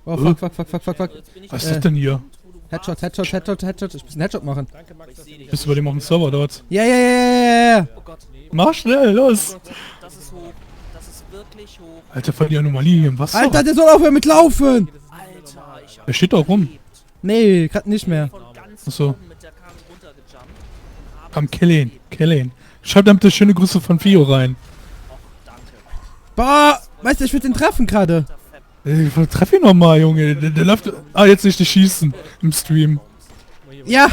Oh, fuck, fuck, fuck, fuck, fuck, fuck. Was ist das denn hier? Headshot, Headshot, Headshot, Headshot. Ich muss einen Headshot machen. Bist du bei dem auf dem Server dort? Ja, ja, ja, ja, ja. Oh Gott. Mach schnell, los! Das ist hoch. Das ist wirklich hoch. Alter, voll die Anomalie hier im Wasser. Alter, der soll aufhören mit Laufen! Alter, ich hab Der steht doch rum. Nee, grad nicht mehr. von ganz Achso. oben mit der Karte runtergejumpt. und hab Komm, es kill ihn, überlebt. kill ihn. Schreib damit schöne Grüße von Fio rein. Och, danke. Boah, weißt du, ich will den treffen gerade. Treff ihn nochmal, Junge. Der läuft... Ah, jetzt nicht schießen im Stream. Ja!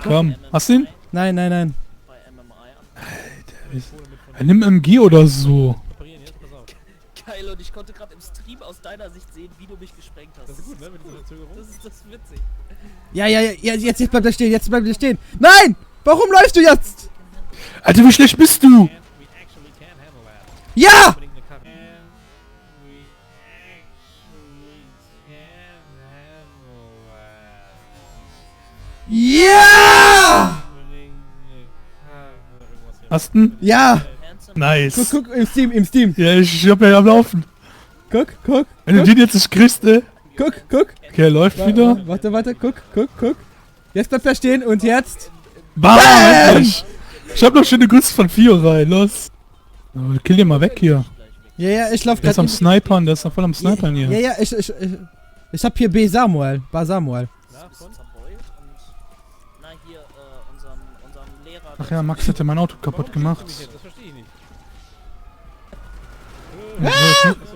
Komm, hast du ihn? Nein, nein, nein. Bei MMI. Nimm MG oder so. Geil, und ich konnte gerade im Stream aus deiner Sicht sehen, wie du mich gesprengt hast. Das ist gut, ne? Mit dieser Verzögerung. Das ist witzig. Ja, ja, ja, jetzt bleibt er stehen, jetzt bleibt er stehen. Nein! Warum läufst du jetzt? Alter, wie schlecht bist du? Ja! Ja! Hast du ihn? Ja! Nice. Guck, im Steam, im Steam. Ja, ich hab ja am Laufen. Guck, Wenn du den jetzt nicht kriegst, ey. guck. Okay, er läuft wieder. Warte, guck. Jetzt bleibt er stehen und jetzt... Bam! Endlich! Ich hab noch schöne Grüße von Fio rein, los. Oh, kill den mal weg hier. Ja, ich lauf Der ist grad am Snipern, der ist noch voll am Snipern hier. Ja, ich hab hier B. Samuel. Samuel. Zerbeult und na hier unserem Lehrer. Ach ja, Max hätte mein Auto kaputt gemacht. Das verstehe ich nicht.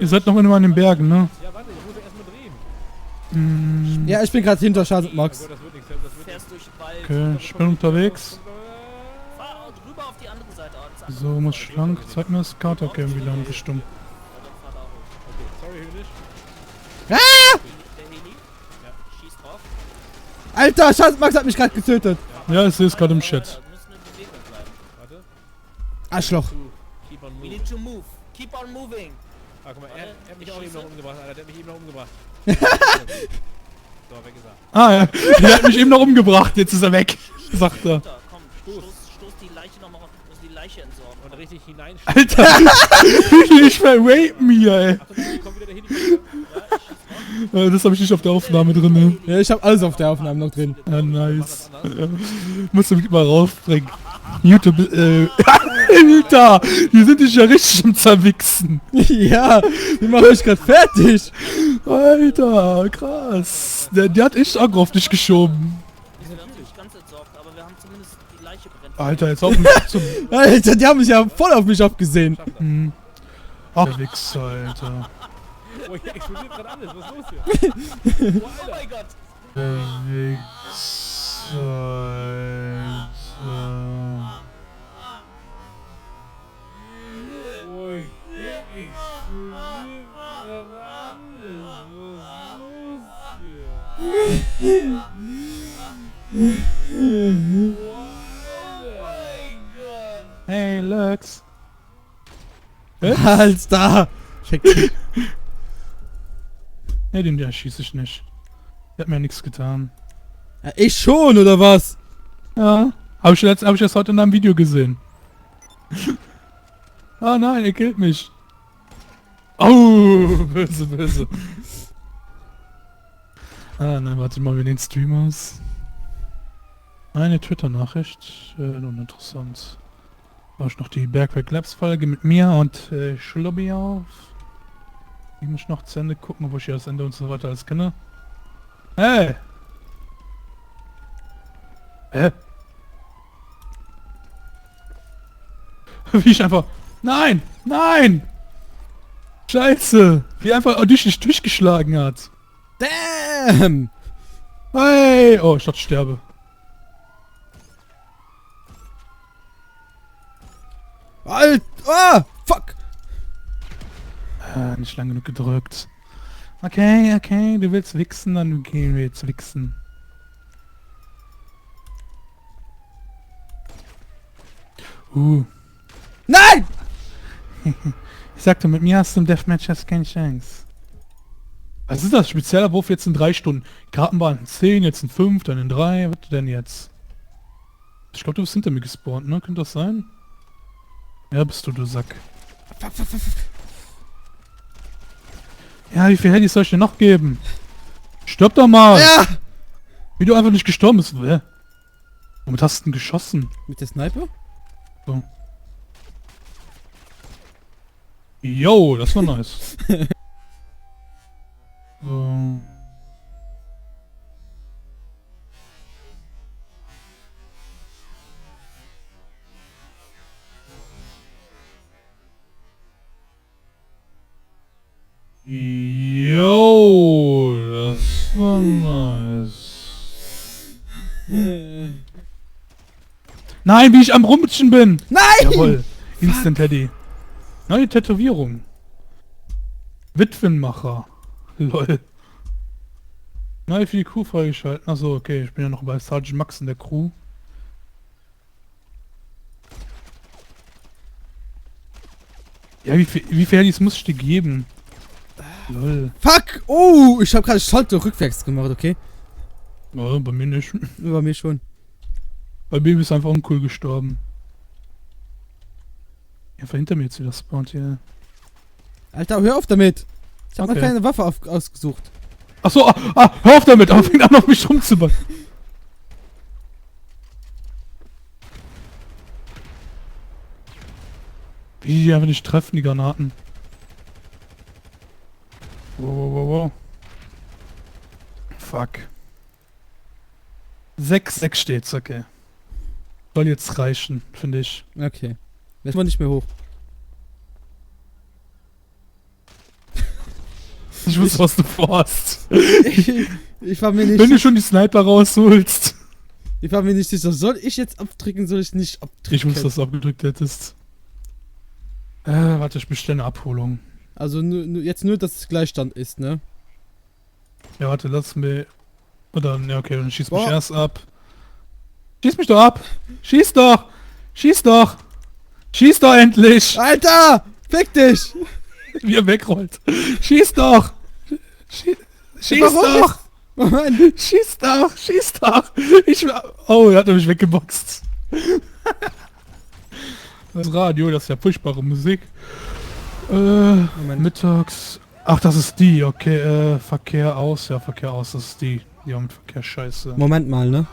Ihr seid noch immer in den Bergen, ne? Ja, warte, ich muss erstmal drehen. Ja, ich bin gerade hinter Charles Max. Das wird nichts, das wird Fährst durch den Wald. Okay, ich bin unterwegs. Fahr rüber auf die andere Seite. So, muss schlank. Zeig mir das Karte. Okay, wieder in Richtung. Fahr da hoch. Okay, sorry, Höhnisch. Der Heli. Ja. Schieß drauf. Alter, Charles Max hat mich gerade getötet. Ja, ich sehe es gerade im Da Chat. müssen wir in Bewegung bleiben. Warte. Arschloch. Keep on We moving. need to move. Keep on moving. Ah, guck mal, er hat mich auch eben noch umgebracht, Alter. Der hat mich eben noch umgebracht. So, weg ist er. Ah, ja. Der hat mich eben noch umgebracht. Jetzt ist er weg. Sagt er. Da, komm, stoß die Leiche nochmal raus. Muss die Leiche entsorgen. Und richtig hinein. Alter. Ich verrapen hier, ey. Kommt wieder der Heli. Das habe ich nicht auf der Aufnahme drin, ne? Ja, ich hab alles auf der Aufnahme noch drin. Ja, nice. Musst du mich mal raufbringen. YouTube, Alter! Die sind dich ja richtig am Zerwichsen. Ja, die machen mich gerade fertig. Alter, krass. Der hat echt Aggro auf dich geschoben. Wir haben nicht ganz entsorgt, aber wir haben zumindest die Leiche brennt. Alter, jetzt auch nicht zum... Alter, die haben mich ja voll auf mich abgesehen. Ach, der Wichser, Alter. Oh, hier explodiert gerade alles. Was ist los hier? Oh mein Gott. Der Wichser, Alter. Ui. Explodiert gerade alles. Was ist los hier? Hey, Lux. Alter. Nee, den erschieße ich nicht. Der hat mir nichts getan. Ja, ich schon, oder was? Ja. Hab ich erst heute in einem Video gesehen. Ah nein, er killt mich. Oh, böse, böse. Ah nein, warte mal, wir den Stream aus. Eine Twitter-Nachricht. Nun interessant. War ich noch die Bergwerk Labs Folge mit mir und Schlubbi auf. Ich muss noch zu Ende gucken, wo ich hier das Ende und so weiter alles kenne. Hey! Wie ich einfach... Nein! Nein! Scheiße! Wie einfach dich nicht durchgeschlagen hat. Damn! Hey! Oh, ich dachte, ich sterbe. Alter! Ah! Fuck! Nicht lang genug gedrückt. Okay, okay, du willst wichsen, dann gehen wir jetzt wichsen. Nein! Ich sagte, mit mir hast du im Deathmatch hast keine Chance. Was ist das? Spezieller Wurf jetzt in 3 Stunden. Karten waren in 10, jetzt in 5, dann in 3. Was denn jetzt? Ich glaube, du bist hinter mir gespawnt, ne? Könnte das sein? Ja, bist du Sack. Fuck, fuck, fuck, fuck. Ja, wie viel Handys soll ich dir noch geben? Stirb doch mal! Ja! Wie du einfach nicht gestorben bist. Womit hast du denn geschossen? Mit der Sniper? So. Yo, das war nice. So. Yo, das war nice. Nein, wie ich am Rumtschen bin! Nein! Jawohl, Instant Teddy. Neue Tätowierung. Witwenmacher. Lol. Neue für die Crew freigeschalten. Achso, okay, ich bin ja noch bei Sergeant Max in der Crew. Ja, wie viel Handys muss ich dir geben? Lol. Fuck! Oh, ich hab gerade Salto rückwärts gemacht, okay? Oh, bei mir nicht. Bei mir schon. Bei mir ist einfach uncool gestorben. Ja, hinter mir jetzt wieder spawnt hier. Alter, hör auf damit! Ich hab Okay. noch keine Waffe ausgesucht. Achso, hör auf damit! Aber fängt an auf mich rumzuballen. Wie die einfach nicht treffen, die Granaten. Wow. Fuck. 6 steht's, okay. Soll jetzt reichen, finde ich. Okay. Jetzt mal nicht mehr hoch. Ich wusste, was du vorhast. Ich war mir nicht. Wenn du schon die Sniper rausholst. Ich war mir nicht sicher. Soll ich jetzt abdrücken, soll ich nicht abdrücken? Ich wusste, dass du abgedrückt hättest. Warte, ich bestelle eine Abholung. Also jetzt nur, dass es Gleichstand ist, ne? Ja, warte, lass mir... Oder, ja, okay, dann schieß mich Boah. erst ab. Schieß mich doch ab! Schieß doch! Schieß doch! Schieß doch endlich! Alter! Fick dich! Wie er wegrollt. Schieß doch! Schieß Warum? doch! Moment! Schieß doch! Schieß doch! Oh, er hat mich weggeboxt. Das Radio, das ist ja furchtbare Musik. Mittags... Ach, das ist die, okay, Verkehr aus, ja, Verkehr aus, das ist die. Die haben Verkehr scheiße. Moment mal, ne?